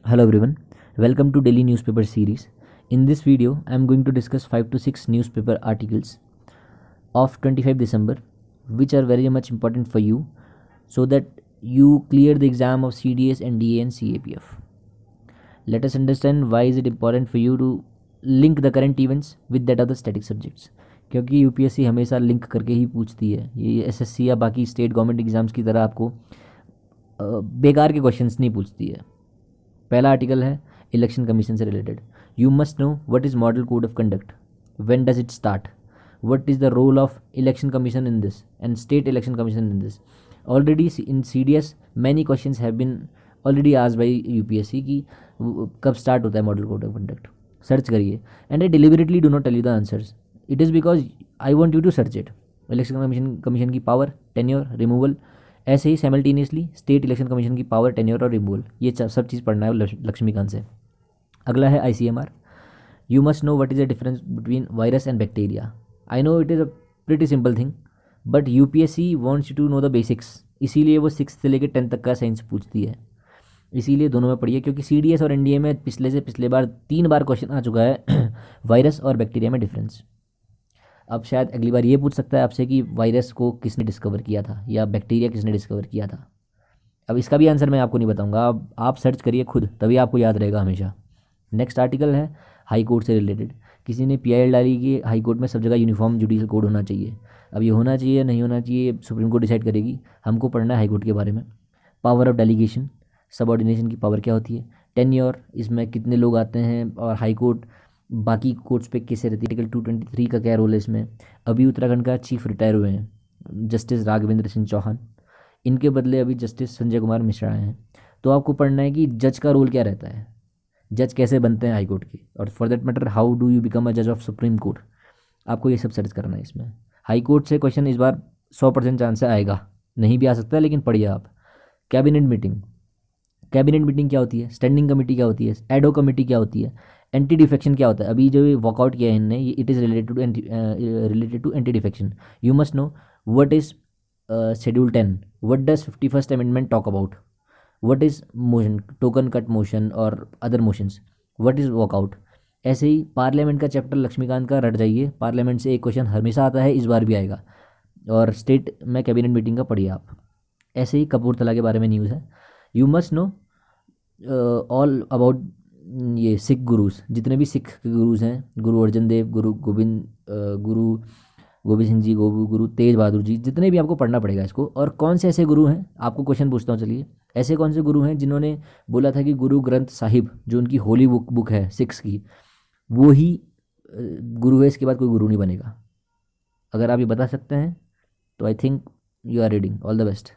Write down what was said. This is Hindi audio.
Hello everyone, welcome to Daily Newspaper Series. In this video, I am going to discuss 5 to 6 newspaper articles of 25 December which are very much important for you so that you clear the exam of CDS, NDA and CAPF. Let us understand why is it important for you to link the current events with that of the static subjects. क्योंकि यूपीएससी हमेशा लिंक करके ही पूछती है, ये एसएससी या बाकी स्टेट गवर्नमेंट एग्जाम्स की तरह आपको बेकार के क्वेश्चंस नहीं पूछती है। पहला आर्टिकल है इलेक्शन कमीशन से related. You must know what is model code of conduct, when does it start, what is the role of election commission in this and state election commission in this. Already in CDS many questions have been already asked by UPSC कि कब स्टार्ट होता है model code of conduct. Search करिए and I deliberately do not tell you the answers, it is because I want you to search it. Election commission की पावर, टेन्योर, रिमूवल, ऐसे ही साइमल्टेनियसली स्टेट इलेक्शन कमीशन की पावर, टेन्योर और रिमूवल, ये सब चीज़ पढ़ना है लक्ष्मीकांत से। अगला है ICMR। You must know what is the difference between virus and bacteria. I know it is a pretty simple thing but UPSC wants you to know the basics, इसीलिए वो 6 से लेकर 10 तक का साइंस पूछती है। इसीलिए दोनों में पढ़िए, क्योंकि CDS और NDA में पिछले बार 3 बार क्वेश्चन आ चुका है वायरस और बैक्टीरिया में डिफरेंस। अब शायद अगली बार ये पूछ सकता है आपसे कि वायरस को किसने डिस्कवर किया था या बैक्टीरिया किसने डिस्कवर किया था। अब इसका भी आंसर मैं आपको नहीं बताऊंगा, अब आप सर्च करिए खुद, तभी आपको याद रहेगा हमेशा। नेक्स्ट आर्टिकल है हाई कोर्ट से रिलेटेड। किसी ने PIL डाली कि हाई कोर्ट में सब जगह यूनिफॉर्म जुडिशल कोड होना चाहिए। अब ये होना चाहिए नहीं होना चाहिए सुप्रीम कोर्ट डिसाइड करेगी, हमको पढ़ना है हाई कोर्ट के बारे में। पावर ऑफ डेलीगेशन, सबऑर्डिनेशन की पावर क्या होती है, टेन्योर, इसमें कितने लोग आते हैं और हाई कोर्ट बाकी कोर्ट्स पे कैसे रहती है, आर्टिकल 223 का क्या रोल है इसमें। अभी उत्तराखंड का चीफ रिटायर हुए हैं जस्टिस राघवेंद्र सिंह चौहान, इनके बदले अभी जस्टिस संजय कुमार मिश्रा आए हैं। तो आपको पढ़ना है कि जज का रोल क्या रहता है, जज कैसे बनते हैं हाई कोर्ट के, और for that matter how do you become a जज ऑफ सुप्रीम कोर्ट। आपको ये सब सर्च करना है इसमें। हाई कोर्ट से क्वेश्चन इस बार 100% चांस से आएगा, नहीं भी आ सकता है, लेकिन पढ़िए आप। कैबिनेट मीटिंग, कैबिनेट मीटिंग क्या होती है, स्टैंडिंग कमेटी क्या होती है, एडो कमेटी क्या होती है, एंटी डिफेक्शन क्या होता है। अभी जो वॉकआउट किया है इनने, it is related to anti defection. You must know what is schedule 10, what does 51st amendment talk about, what is motion, token cut motion और other motions, what is walkout. ऐसे ही पार्लियामेंट का चैप्टर लक्ष्मीकांत का रट जाइए, पार्लियामेंट से एक क्वेश्चन हमेशा आता है, इस बार भी आएगा। और स्टेट में कैबिनेट मीटिंग का पढ़िए आप। ऐसे ही कपूरथला के बारे में न्यूज़ है। You must know all about ये सिख गुरुज, जितने भी सिख गुरुज हैं, गुरु अर्जन देव, गुरु गोविंद सिंह जी, गुरु तेज बहादुर जी, जितने भी आपको पढ़ना पड़ेगा इसको। और कौन से ऐसे गुरु हैं, आपको क्वेश्चन पूछता हूँ, चलिए ऐसे कौन से गुरु हैं जिन्होंने बोला था कि गुरु ग्रंथ साहिब जो उनकी होली बुक है सिक्स की, वो ही गुरु है, इसके बाद कोई गुरु नहीं बनेगा। अगर आप ये बता सकते हैं तो I think you are reading. All the best.